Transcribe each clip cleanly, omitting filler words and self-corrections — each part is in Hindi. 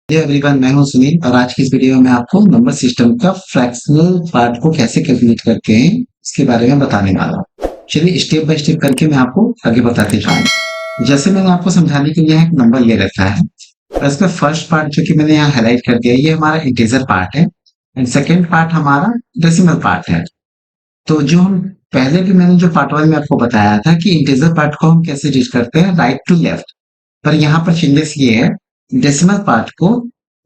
ये एवरीवन, मैं हूं सुनील और आज की इस वीडियो में मैं आपको नंबर सिस्टम का फ्रैक्शनल पार्ट को कैसे कैलकुलेट करते हैं इसके बारे में बताने वाला हूं। चलिए स्टेप बाय स्टेप करके मैं आपको आगे बताते जाऊंगा। जैसे मैंने आपको समझाने के लिए एक नंबर ले रखा है और इसका फर्स्ट पार्ट जो कि मैंने यहाँ हाईलाइट कर दिया, ये हमारा इंटीजर पार्ट है एंड सेकेंड पार्ट हमारा डेसिमल पार्ट है। तो जो हम पहले भी मैंने जो पार्ट वन में आपको बताया था कि इंटीजर पार्ट को हम कैसे रीड करते हैं राइट टू लेफ्ट, पर यहाँ पर चेंजेस ये है, डेसिमल पार्ट को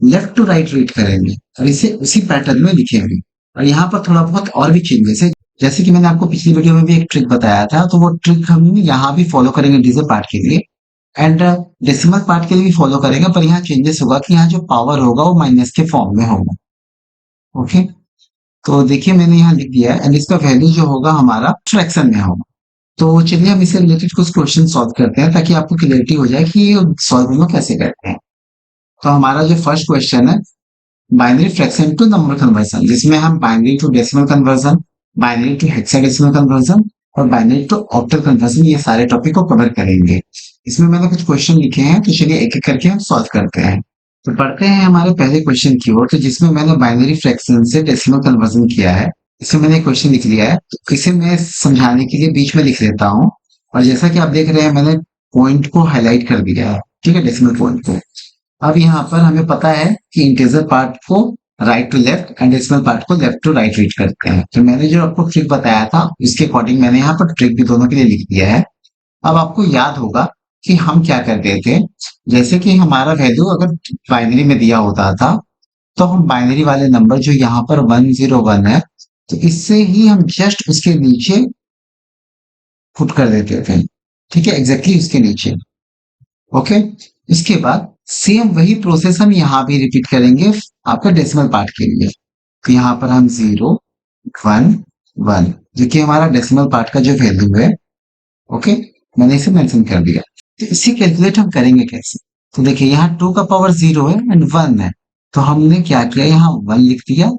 लेफ्ट टू राइट रीड करेंगे और इसे उसी पैटर्न में लिखेंगे। और यहाँ पर थोड़ा बहुत और भी चेंजेस है, जैसे कि मैंने आपको पिछली वीडियो में भी एक ट्रिक बताया था, तो वो ट्रिक हम यहाँ भी फॉलो करेंगे इंटीजर पार्ट के लिए एंड डेसिमल पार्ट के लिए भी फॉलो करेंगे, पर यहाँ चेंजेस होगा कि यहाँ जो पावर होगा वो माइनस के फॉर्म में होगा। ओके, तो देखिए मैंने यहाँ लिख दिया है एंड इसका वैल्यू जो होगा हमारा फ्रैक्शन में होगा। तो चलिए हम इससे रिलेटेड कुछ क्वेश्चन सॉल्व करते हैं ताकि आपको क्लियरिटी हो जाए कि ये सॉल्व हम कैसे करते हैं। तो हमारा जो फर्स्ट क्वेश्चन है, binary fraction to number conversion, जिसमें हम binary to decimal conversion, binary to hexadecimal conversion और बाइनरी टू ऑक्टल कन्वर्जन, ये सारे टॉपिक को कवर करेंगे। इसमें मैंने कुछ क्वेश्चन लिखे हैं, तो चलिए एक एक करके हम सॉल्व करते हैं। तो पढ़ते हैं हमारे पहले क्वेश्चन की ओर, तो जिसमें मैंने बाइनरी फ्रैक्शन से डेसिमल कन्वर्जन किया है। इसमें मैंने क्वेश्चन लिख लिया है, तो इसे मैं समझाने के लिए बीच में लिख लेता हूँ। और जैसा कि आप देख रहे हैं, मैंने पॉइंट को हाईलाइट कर दिया है, ठीक है, डेसिमल पॉइंट को। अब यहाँ पर हमें पता है कि इंटीजर पार्ट को right to left and decimal part को लेफ्ट टू राइट रीड करते हैं। तो मैंने जो आपको ट्रिक बताया था इसके अकॉर्डिंग मैंने यहाँ पर ट्रिक भी दोनों के लिए लिख दिया है। अब आपको याद होगा कि हम क्या करते थे, जैसे कि हमारा वैल्यू अगर बाइनरी में दिया होता था, तो हम बाइनरी वाले नंबर जो यहाँ पर 101 है, तो इससे ही हम जस्ट उसके नीचे पुट कर देते थे, ठीक है, एग्जैक्टली उसके नीचे। ओके, इसके बाद सेम वही प्रोसेस हम यहाँ भी रिपीट करेंगे आपका डेसिमल पार्ट के लिए। तो यहाँ पर हम 0 1 1 जो कि हमारा डेसिमल पार्ट का जो वैल्यू है, ओके, मैंने इसे मेंशन कर दिया। तो इसे कैलकुलेट हम करेंगे कैसे? तो देखिए यहाँ 2 का पावर 0 है एंड 1 है, तो हमने क्या किया, यहाँ 1 लिख दिया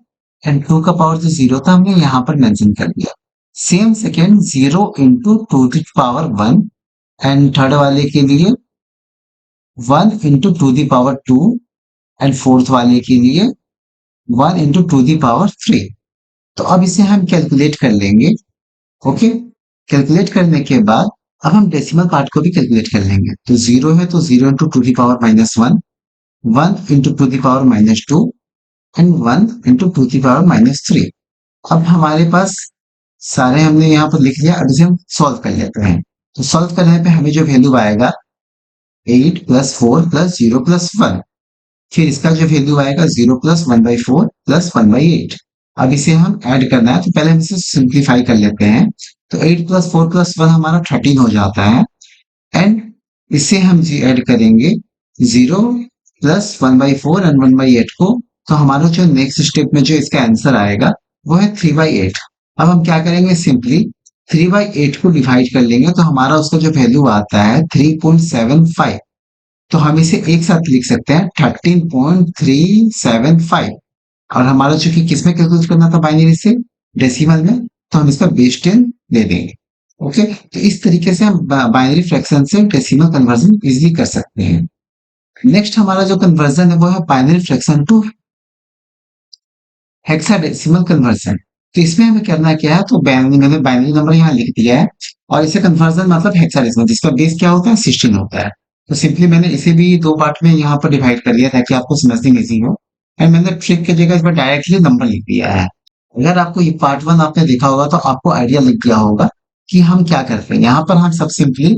एंड 2 का पावर जो 0 था हमने यहाँ पर मेंशन कर दिया। सेम सेकेंड 0 इंटू 2 की पावर 1 एंड थर्ड वाले के लिए 1 into 2 the power 2 and fourth वाले के लिए 1 इंटू 2 दी पावर 3। तो अब इसे हम कैलकुलेट कर लेंगे। ओके, कैलकुलेट करने के बाद अब हम डेसिमल पार्ट को भी कैलकुलेट कर लेंगे। तो 0 है तो 0 into 2 the power -1, 1 into 2 the power -2 and 1 into 2 the power -3। अब हमारे पास सारे हमने यहाँ पर लिख लिया, अब इसे हम सॉल्व कर लेते हैं। तो सॉल्व करने पे हमें जो वैल्यू आएगा 8 प्लस 4 प्लस 0 प्लस 1, फिर इसका जो वैल्यू आएगा 0 प्लस 1/4 प्लस 1/8। अब इसे हम ऐड करना है, तो पहले हम इसे सिंप्लीफाई कर लेते हैं। तो 8 प्लस 4 प्लस 1 हमारा 13 हो जाता है एंड इसे हम जी ऐड करेंगे 0 प्लस 1/4 एंड 1/8 को, तो हमारा जो नेक्स्ट स्टेप में जो इसका आंसर आएगा वो है 3/8। अब हम क्या करेंगे, सिंपली 3/8 को डिवाइड कर लेंगे, तो हमारा उसका जो वैल्यू आता है 3.75। तो हम इसे एक साथ लिख सकते हैं 13.375। और हमारा चूंकि किसमें कैलकुलेट करना था, बाइनरी से डेसिमल में, तो हम इसका बेस 10 दे देंगे। ओके, तो इस तरीके से हम बाइनरी फ्रैक्शन से डेसिमल कन्वर्जन इजीली कर सकते हैं। नेक्स्ट हमारा जो कन्वर्जन है वो है binary fraction to hexadecimal conversion. तो इसमें हमें करना क्या है, तो मैंने बाइनरी नंबर यहाँ लिख दिया है और इसे कन्वर्जन मतलब हेक्साडेसिमल, जिसका बेस क्या होता है, 16 होता है। तो सिंपली मैंने इसे भी दो पार्ट में यहाँ पर डिवाइड कर दिया ताकि आपको समझने में इजी हो एंड मैंने ट्रिक की जगह इस पर डायरेक्टली नंबर लिख दिया है। अगर आपको ये पार्ट वन आपने देखा होगा तो आपको आइडिया लग गया होगा कि हम क्या करते हैं। यहाँ पर हम सब सिंपली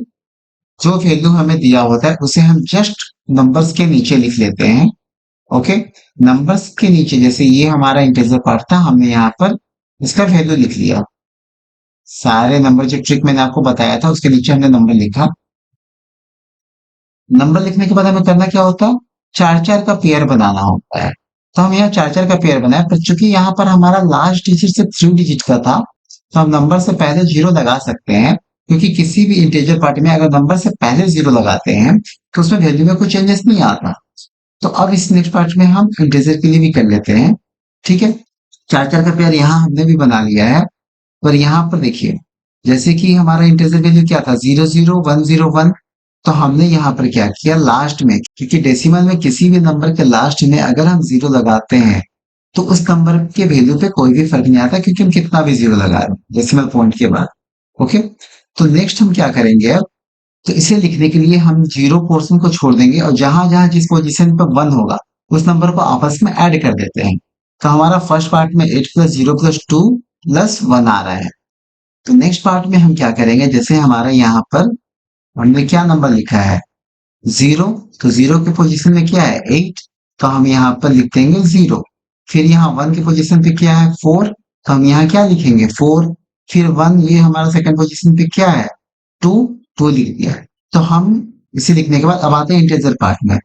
जो वैल्यू हमें दिया होता है उसे हम जस्ट नंबर्स के नीचे लिख लेते हैं। ओके, नंबर्स के नीचे जैसे ये हमारा इंटीजर पार्ट था, हमने यहाँ पर इसका वैल्यू लिख लिया। सारे नंबर जो ट्रिक मैंने आपको बताया था उसके नीचे हमने नंबर लिखा। नंबर लिखने के बाद हमें करना क्या होता है, चार चार का पेयर बनाना होता है। तो हम यहाँ चार चार का पेयर बनाए, पर चूंकि यहाँ पर हमारा लास्ट डिजिट सिर्फ 3 डिजिट का था, तो हम नंबर से पहले 0 लगा सकते हैं, क्योंकि किसी भी इंटीजर पार्ट में अगर नंबर से पहले 0 लगाते हैं तो उसमें वैल्यू में कोई चेंजेस नहीं आता। तो अब इस नेक्स्ट पार्ट में हम इंटीजर के लिए भी कर लेते हैं, ठीक है। चार चार का पेयर यहाँ हमने भी बना लिया है, पर यहाँ पर देखिए जैसे कि हमारा इंटीजर वैल्यू क्या था, 0 0 1 0 1, तो हमने यहाँ पर क्या किया लास्ट में, क्योंकि डेसिमल में किसी भी नंबर के लास्ट में अगर हम जीरो लगाते हैं तो उस नंबर के वैल्यू पे कोई भी फर्क नहीं आता, क्योंकि हम कितना भी जीरो लगा रहे हैं डेसिमल पॉइंट के बाद। ओके, तो नेक्स्ट हम क्या करेंगे अब, तो इसे लिखने के लिए हम जीरो पोर्शन को छोड़ देंगे और जहां जहां जिस पोजीशन पर वन होगा उस नंबर को आपस में ऐड कर देते हैं। तो हमारा फर्स्ट पार्ट में 8 + 0 + 2 + 1 आ रहा है। तो नेक्स्ट पार्ट में हम क्या करेंगे, जैसे हमारा यहाँ पर हमने क्या नंबर लिखा है जीरो, तो जीरो के पोजीशन में क्या है 8, तो हम यहाँ पर लिख देंगे जीरो। फिर यहाँ वन के पोजीशन पे क्या है 4, तो हम यहाँ क्या लिखेंगे 4। फिर वन, ये हमारा सेकंड पोजीशन पे क्या है 2, 2 लिख दिया। तो हम इसे लिखने के बाद अब आते हैं इंटीजर पार्ट में।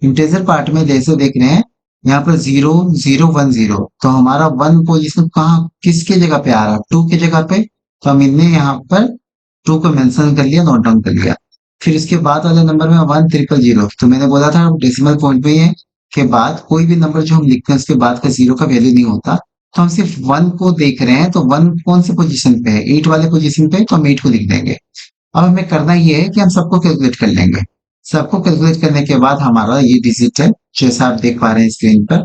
इंटीजर पार्ट में जैसे देख रहे हैं यहाँ पर 0 0 1 0, तो हमारा वन पोजीशन कहाँ किसके जगह पे आ रहा है 2 के जगह पे, तो हम इनने यहाँ पर 2 को मेंशन कर लिया, नोट डाउन कर लिया। फिर इसके बाद वाले नंबर में 1 0 0 0, तो मैंने बोला था डेसिमल पॉइंट में के बाद कोई भी नंबर जो हम लिखते हैं उसके बाद का जीरो का वैल्यू नहीं होता। तो हम सिर्फ वन को देख रहे हैं, तो वन कौन से पोजीशन पे है 8 वाले पोजीशन पे, तो हम 8 को लिख देंगे। अब हमें करना ये है कि हम सबको कैलकुलेट कर लेंगे। सबको कैलकुलेट करने के बाद हमारा ये डिजिट है जैसा आप देख पा रहे हैं स्क्रीन पर,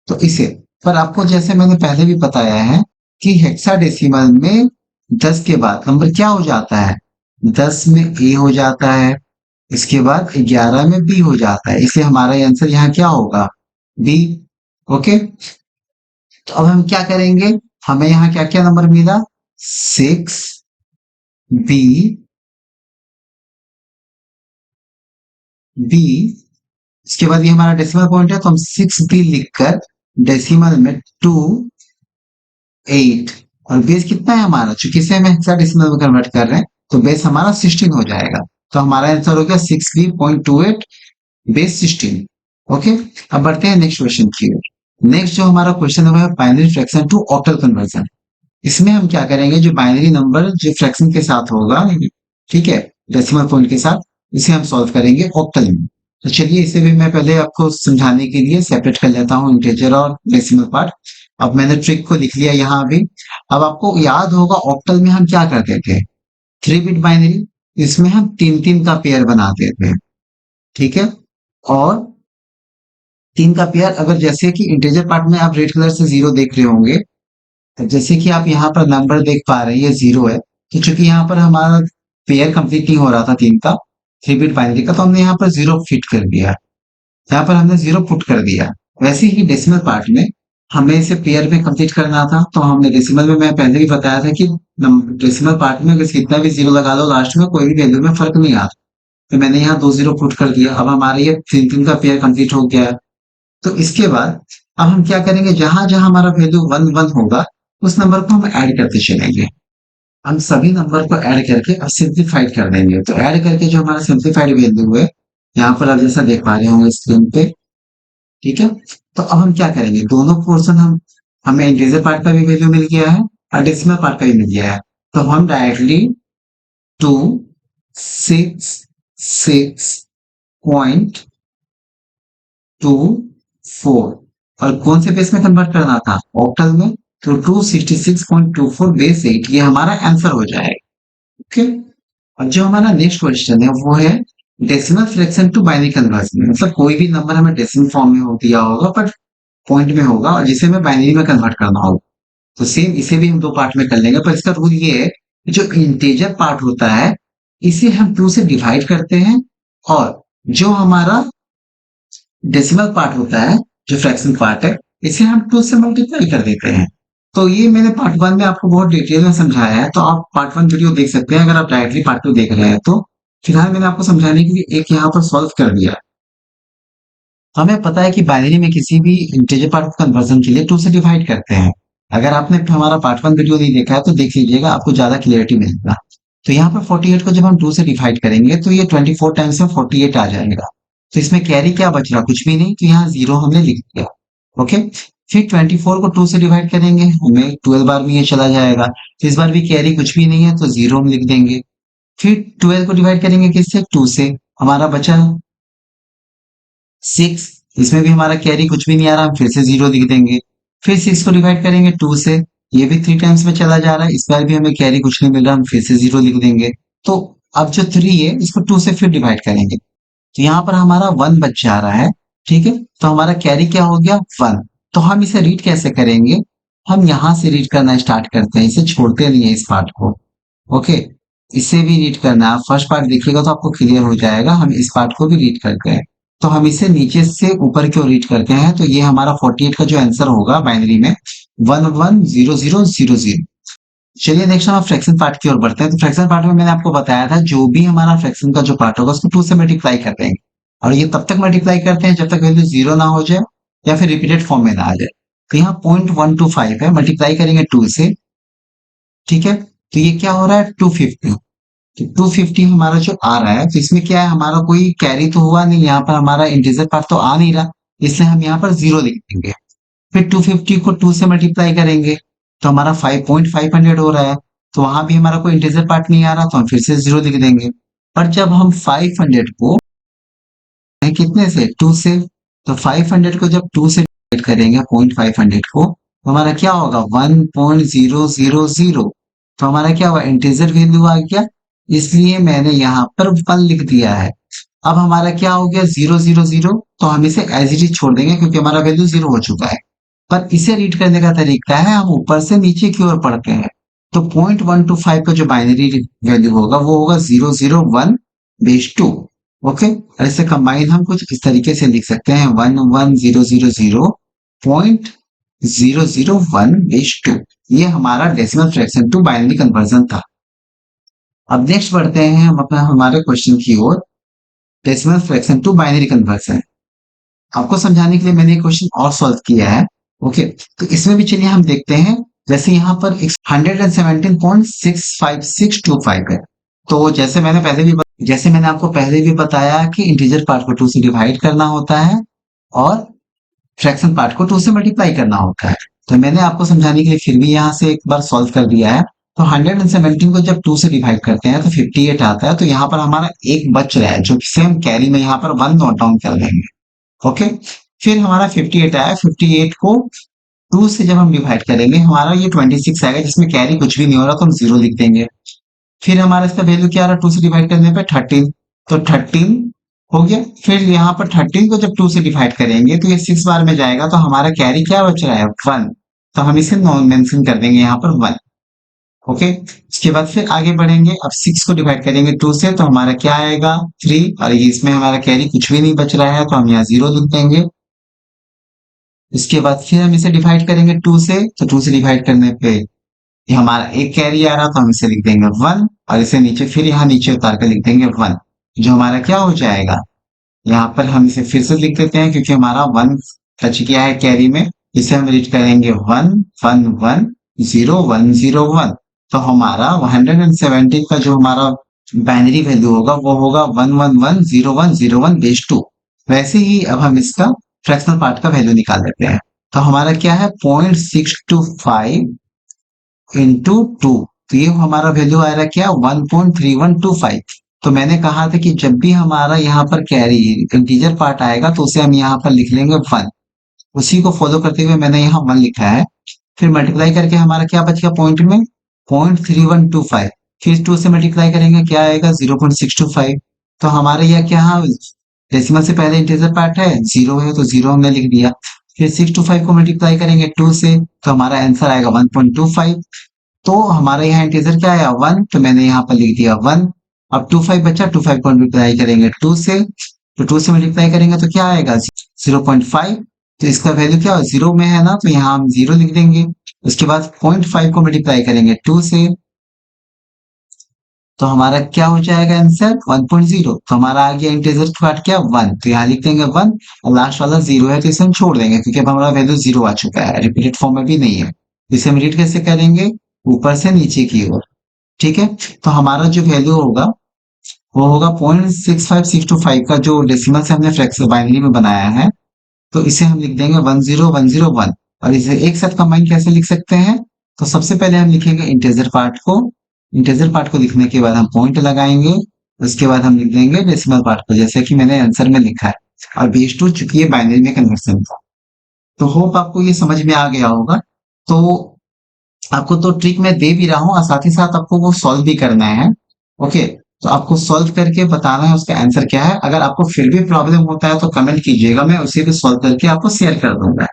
तो इसे पर आपको जैसे मैंने पहले भी बताया है कि हेक्साडेसिमल में 10 के बाद नंबर क्या हो जाता है, 10 में ए हो जाता है, इसके बाद 11 में बी हो जाता है, इसलिए हमारा आंसर यहाँ क्या होगा बी। ओके, तो अब हम क्या करेंगे, हमें यहाँ क्या क्या नंबर मिला 6 बी बी, इसके बाद ये हमारा डेसिमल पॉइंट है तो हम 6 बी लिखकर डेसिमल में 2 8, और बेस कितना है हमारा, चूंकि इसे हम हेक्साडेसिमल में कन्वर्ट कर रहे हैं तो बेस हमारा 16 हो जाएगा। तो हमारा आंसर हो गया 6b.28 बेस 16। ओके, अब बढ़ते हैं नेक्स्ट क्वेश्चन की ओर। नेक्स्ट जो हमारा क्वेश्चन है वो है binary fraction to octal conversion. इसमें हम क्या करेंगे, जो बाइनरी नंबर जो फ्रैक्शन के साथ होगा, ठीक है, डेसिमल पॉइंट के साथ, इसे हम सॉल्व करेंगे ऑक्टल में। तो चलिए इसे भी मैं पहले आपको समझाने के लिए सेपरेट कर लेता हूँ इंटीजर और डेसिमल पार्ट। अब मैंने ट्रिक को लिख लिया यहाँ भी। अब आपको याद होगा ऑक्टल में हम क्या करते थे, 3 बिट बाइनरी, इसमें हम 3 3 का पेयर बनाते थे, ठीक है। और 3 का पेयर, अगर जैसे कि इंटीजर पार्ट में आप रेड कलर से जीरो देख रहे होंगे, तो जैसे कि आप यहाँ पर नंबर देख पा रहे हैं ये जीरो है, तो चूंकि यहाँ पर हमारा पेयर कंप्लीट नहीं हो रहा था 3 का 3 बिट बाइनरी का, तो हमने यहाँ पर जीरो फिट कर दिया, यहाँ पर हमने जीरो पुट कर दिया। वैसे ही डेसिमल पार्ट में हमें इसे पेयर में कंप्लीट करना था, तो हमने डेसिमल में मैं पहले भी बताया था कि डेसिमल पार्ट में अगर कितना भी जीरो लगा दो लास्ट में कोई भी वैल्यू में फर्क नहीं आता, तो मैंने यहाँ 2 जीरो पुट कर दिया। अब हमारे ये 3 3 का पेयर कंप्लीट हो गया है। तो इसके बाद अब हम क्या करेंगे, जहां जहां हमारा वैल्यू 1 1 होगा उस नंबर को हम ऐड करते चलेंगे। हम सभी नंबर को ऐड करके अब सिंप्लीफाइड कर देंगे। तो ऐड करके जो हमारा सिंप्लीफाइड वैल्यू है यहाँ पर आप जैसा देख पा रहे होंगे स्क्रीन पे, ठीक है। तो अब हम क्या करेंगे, दोनों पोर्शन हमें इंटीजर पार्ट का भी वैल्यू मिल गया है और डेसिमल पार्ट का भी मिल गया है, तो हम डायरेक्टली 266.24 और कौन से बेस में कन्वर्ट करना था ऑक्टल में, तो 266.24 बेस 8, ये हमारा आंसर हो जाएगा। ओके, अब जो हमारा नेक्स्ट क्वेश्चन है वो है decimal fraction to binary conversion. मतलब कोई भी नंबर हमें डेसिमल फॉर्म में हो दिया होगा बट पॉइंट में होगा और जिसे हमें बाइनरी में कन्वर्ट करना होगा, तो सेम इसे भी हम 2 पार्ट में कर लेंगे। पर इसका रूल ये है कि जो इंटीजर पार्ट होता है इसे हम 2 से डिवाइड करते हैं, और जो हमारा डेसिमल पार्ट होता है जो फ्रैक्शन पार्ट है इसे हम 2 से मल्टीप्लाई कर देते हैं। तो ये मैंने पार्ट 1 में आपको बहुत डिटेल में समझाया है, तो आप पार्ट 1 वीडियो देख सकते हैं अगर आप डायरेक्टली पार्ट 2 देख रहे हैं तो। फिलहाल मैंने आपको समझाने के लिए एक यहाँ पर सॉल्व कर दिया। हमें पता है कि बाइनरी में किसी भी इंटीजर पार्ट को कन्वर्जन के लिए 2 से डिवाइड करते हैं। अगर आपने हमारा पार्ट 1 वीडियो नहीं देखा है तो देख लीजिएगा, आपको ज्यादा क्लियरिटी मिलेगा। तो यहाँ पर 48 को जब हम 2 से डिवाइड करेंगे तो ये 24 टाइम्स में 48 आ जाएगा। तो इसमें कैरी क्या बच रहा, कुछ भी नहीं, तो यहाँ जीरो हमने लिख दिया। ओके, फिर 24 को 2 से डिवाइड करेंगे, हमें 12 बार में ये चला जाएगा, तो इस बार भी कैरी कुछ भी नहीं है तो जीरो हम लिख देंगे। फिर 12 को डिवाइड करेंगे किससे 2 से, हमारा बचा 6, इसमें भी हमारा कैरी कुछ भी नहीं आ रहा, हम फिर से जीरो लिख देंगे। फिर 6 को डिवाइड करेंगे 2 से, ये भी 3 टाइम्स में चला जा रहा है, इस बार भी हमें कैरी कुछ नहीं मिल रहा, हम फिर से जीरो लिख देंगे। तो अब जो 3 है इसको 2 से फिर डिवाइड करेंगे, तो यहाँ पर हमारा 1 बच जा रहा है, ठीक है? तो हमारा कैरी क्या हो गया 1। तो हम इसे रीड कैसे करेंगे? हम यहाँ से रीड करना स्टार्ट करते हैं, इसे छोड़ते नहीं है इस पार्ट को। ओके, इसे भी रीड करना है। आप फर्स्ट पार्ट देखिएगा तो आपको क्लियर हो जाएगा। हम इस पार्ट को भी रीड करते हैं। तो हम इसे नीचे से ऊपर की ओर रीड करते हैं, तो ये हमारा 48 का जो आंसर होगा बाइनरी में 110000। चलिए नेक्स्ट हम फ्रैक्शन पार्ट की ओर बढ़ते हैं। तो फ्रैक्शन पार्ट में मैंने आपको बताया था जो भी हमारा फ्रैक्शन का जो पार्ट होगा उसको 2 से मल्टीप्लाई कर देंगे, और ये तब तक मल्टीप्लाई करते हैं जब तक वैल्यू 0 ना हो जाए या फिर रिपीटेड फॉर्म में ना आ जाए। तो यहाँ 0.125 है, मल्टीप्लाई करेंगे 2 से, ठीक है? तो ये क्या हो रहा है 250। तो 250 हमारा जो आ रहा है, तो इसमें क्या है, हमारा कोई कैरी तो हुआ नहीं, यहाँ पर हमारा इंटीजर पार्ट तो आ नहीं रहा, इसलिए हम यहाँ पर 0 लिख देंगे। फिर 250 को 2 से मल्टीप्लाई करेंगे तो हमारा 5,500 हो रहा है, तो वहां भी हमारा कोई इंटीजर पार्ट नहीं आ रहा, तो हम फिर से 0 लिख देंगे। पर जब हम 500 को कितने से 2 से, तो 500 को जब 2 से डिवाइड करेंगे 0.500 को, तो हमारा क्या होगा 1.000। तो हमारा क्या हुआ, इंटीजर वैल्यू आ गया, इसलिए मैंने यहाँ पर 1 लिख दिया है। अब हमारा क्या हो गया 000, तो हम इसे एज इट इज छोड़ देंगे क्योंकि हमारा वैल्यू 0 हो चुका है। पर इसे रीड करने का तरीका है, हम ऊपर से नीचे की ओर पढ़ते हैं। तो 0.125 का जो बाइनरी वैल्यू होगा वो होगा 001/2। ओके, और इसे कंबाइन हम कुछ इस तरीके से लिख सकते हैं 11000.001/2। ये हमारा decimal fraction to binary conversion था। अब नेक्स्ट बढ़ते हैं हम अपना हमारे क्वेश्चन की ओर, decimal fraction to binary conversion. आपको समझाने के लिए मैंने एक क्वेश्चन और सॉल्व किया है। ओके, तो इसमें भी चलिए हम देखते हैं। जैसे यहाँ पर 117.65625 है, तो जैसे मैंने आपको पहले भी बताया कि इंटीजर पार्ट को 2 से डिवाइड करना होता है और फ्रैक्शन पार्ट को 2 से मल्टीप्लाई करना होता है। तो मैंने आपको समझाने के लिए फिर भी यहाँ से एक बार सॉल्व कर दिया है। तो 117 को जब 2 से डिवाइड करते हैं तो 58 आता है, तो यहाँ पर हमारा एक बच रहा है जो कि हम कैरी में यहाँ पर 1 नोट डाउन कर देंगे। ओके, फिर हमारा 58 आया, 58 को 2 से जब हम डिवाइड करेंगे हमारा ये 26 आएगा, जिसमें कैरी कुछ भी नहीं हो रहा तो हम 0 लिख देंगे। फिर हमारा इसका वैल्यू क्या आ रहा है 2 से डिवाइड करने पे 13, तो 13 हो गया। फिर यहाँ पर 13 को जब 2 से डिवाइड करेंगे तो ये 6 बार में जाएगा, तो हमारा कैरी क्या बच रहा है 1, तो हम इसे नॉन मेंशन कर देंगे यहाँ पर 1। ओके, इसके बाद फिर आगे बढ़ेंगे। अब 6 को डिवाइड करेंगे 2 से तो हमारा क्या आएगा 3, और इसमें हमारा कैरी कुछ भी नहीं बच रहा है तो हम यहाँ 0 लिख देंगे। इसके बाद फिर हम इसे डिवाइड करेंगे 2 से, तो 2 से डिवाइड करने पे ये हमारा एक कैरी आ रहा तो हम इसे लिख देंगे 1, और इसे नीचे फिर यहाँ नीचे उतार कर लिख देंगे 1, जो हमारा क्या हो जाएगा, यहाँ पर हम इसे फिर से लिख देते हैं क्योंकि हमारा 1 टच किया है कैरी में। इसे हम रीड करेंगे 1110101। तो हमारा 170 का जो हमारा बाइनरी वैल्यू होगा वो होगा 1110101/2। वैसे ही अब हम इसका फ्रैक्शनल पार्ट का वैल्यू निकाल लेते हैं। तो हमारा क्या है 0.625 into 2, तो ये हमारा वैल्यू आ रहा है क्या 1.3125। तो मैंने कहा था कि जब भी हमारा यहाँ पर कैरी इंटीजर पार्ट आएगा तो उसे हम यहाँ पर लिख लेंगे 1। उसी को फॉलो करते हुए मैंने यहाँ 1 लिखा है। फिर मल्टीप्लाई करके हमारा क्या बच गया पॉइंट में 0.3125। फिर 2 से मल्टीप्लाई करेंगे क्या आएगा 0.625। तो हमारे यहाँ क्या डेसिमल से पहले इंटीजर पार्ट है 0 है, तो 0 हमने लिख दिया। फिर 625 को मल्टीप्लाई करेंगे 2 से, तो हमारा आंसर आएगा 1.25। तो हमारे यहाँ इंटीजर क्या आया 1, तो मैंने यहाँ पर लिख दिया 1। अब 25 बचा, 25 को मल्टीप्लाई करेंगे 2 से, तो 2 से मल्टीप्लाई करेंगे तो क्या आएगा 0.5। तो इसका वैल्यू क्या हो 0 में है ना, तो यहाँ हम 0 लिख देंगे। उसके बाद 0.5 को मल्टीप्लाई करेंगे 2 से, तो हमारा क्या हो जाएगा आंसर 1.0। तो हमारा आ गया इंटीजर पार्ट क्या 1, तो यहाँ लिख देंगे 1, और लास्ट वाला 0 है तो इसे हम छोड़ देंगे क्योंकि अब हमारा वैल्यू 0 आ चुका है, रिपीटेड फॉर्म में भी नहीं है। इसे हम रीड कैसे करेंगे ऊपर से नीचे की ओर, ठीक है? तो हमारा जो वैल्यू होगा वो होगा 0.65625 का जो डेसिमल से हमने फ्रैक्शन बाइनरी में बनाया है, तो इसे हम लिख देंगे 10101। और इसे एक साथ कंबाइन कैसे लिख सकते हैं, तो सबसे पहले हम लिखेंगे इंटीजर पार्ट को। इंटीजर पार्ट को लिखने के बाद हम पॉइंट लगाएंगे, उसके बाद हम लिख देंगे डेसिमल पार्ट को, जैसे कि मैंने आंसर में लिखा है। और बेस टू चूंकि ये बाइनरी में कन्वर्सन था, तो होप आपको ये समझ में आ गया होगा। तो आपको तो ट्रिक मैं दे भी रहा हूँ और साथ ही साथ आपको वो सॉल्व भी करना है। ओके, तो आपको सॉल्व करके बताना है उसका आंसर क्या है। अगर आपको फिर भी प्रॉब्लम होता है तो कमेंट कीजिएगा, मैं उसे भी सॉल्व करके आपको शेयर कर दूंगा।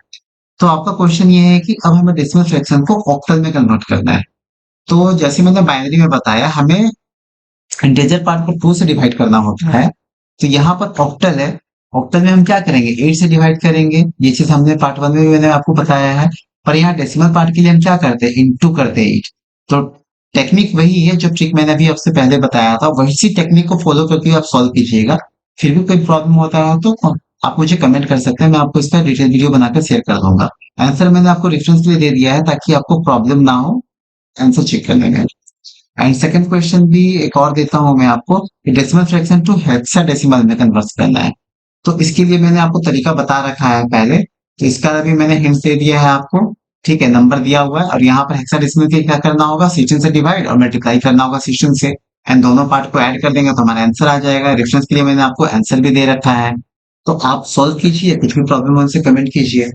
तो आपका क्वेश्चन ये है कि अब हमें डेसिमल फ्रैक्शन को ऑक्टल में कन्वर्ट करना है। तो जैसे मैंने बाइनरी में बताया, हमें इंटीजर पार्ट को 2 से डिवाइड करना होता है। तो यहाँ पर ऑक्टल है, ऑक्टल में हम क्या करेंगे, 8 से डिवाइड करेंगे। ये चीज हमने पार्ट 1 में भी मैंने आपको बताया है। पर यहाँ डेसिमल पार्ट के लिए हम क्या करते हैं, इंटू करते हैं 8। तो टेक्निक वही है जो ट्रिक मैंने अभी आपसे पहले बताया था, वही टेक्निक को फॉलो करके आप सॉल्व कीजिएगा। फिर भी कोई प्रॉब्लम होता है तो आप मुझे कमेंट कर सकते हैं, मैं आपको इसका डिटेल वीडियो बनाकर शेयर कर दूंगा। आंसर मैंने आपको रेफरेंस के लिए दे दिया है ताकि आपको प्रॉब्लम ना हो आंसर चेक करने में। एंड सेकंड क्वेश्चन भी एक और देता हूं मैं आपको, कि डेसिमल फ्रैक्शन टू हेक्साडेसिमल में कन्वर्ट करना है। तो इसके लिए मैंने आपको तरीका बता रखा है पहले, तो इसका अभी मैंने हिंट्स दे दिया है आपको। ठीक है, नंबर दिया हुआ है और यहाँ पर हेक्साडेसिमल के क्या करना होगा, 16 से डिवाइड और मल्टीप्लाई करना होगा 16 से। एंड दोनों पार्ट को ऐड कर देंगे तो हमारा आंसर आ जाएगा। रेफरेंस के लिए मैंने आपको आंसर भी दे रखा है। तो आप सॉल्व कीजिए, कुछ भी प्रॉब्लम हो उनसे कमेंट कीजिए।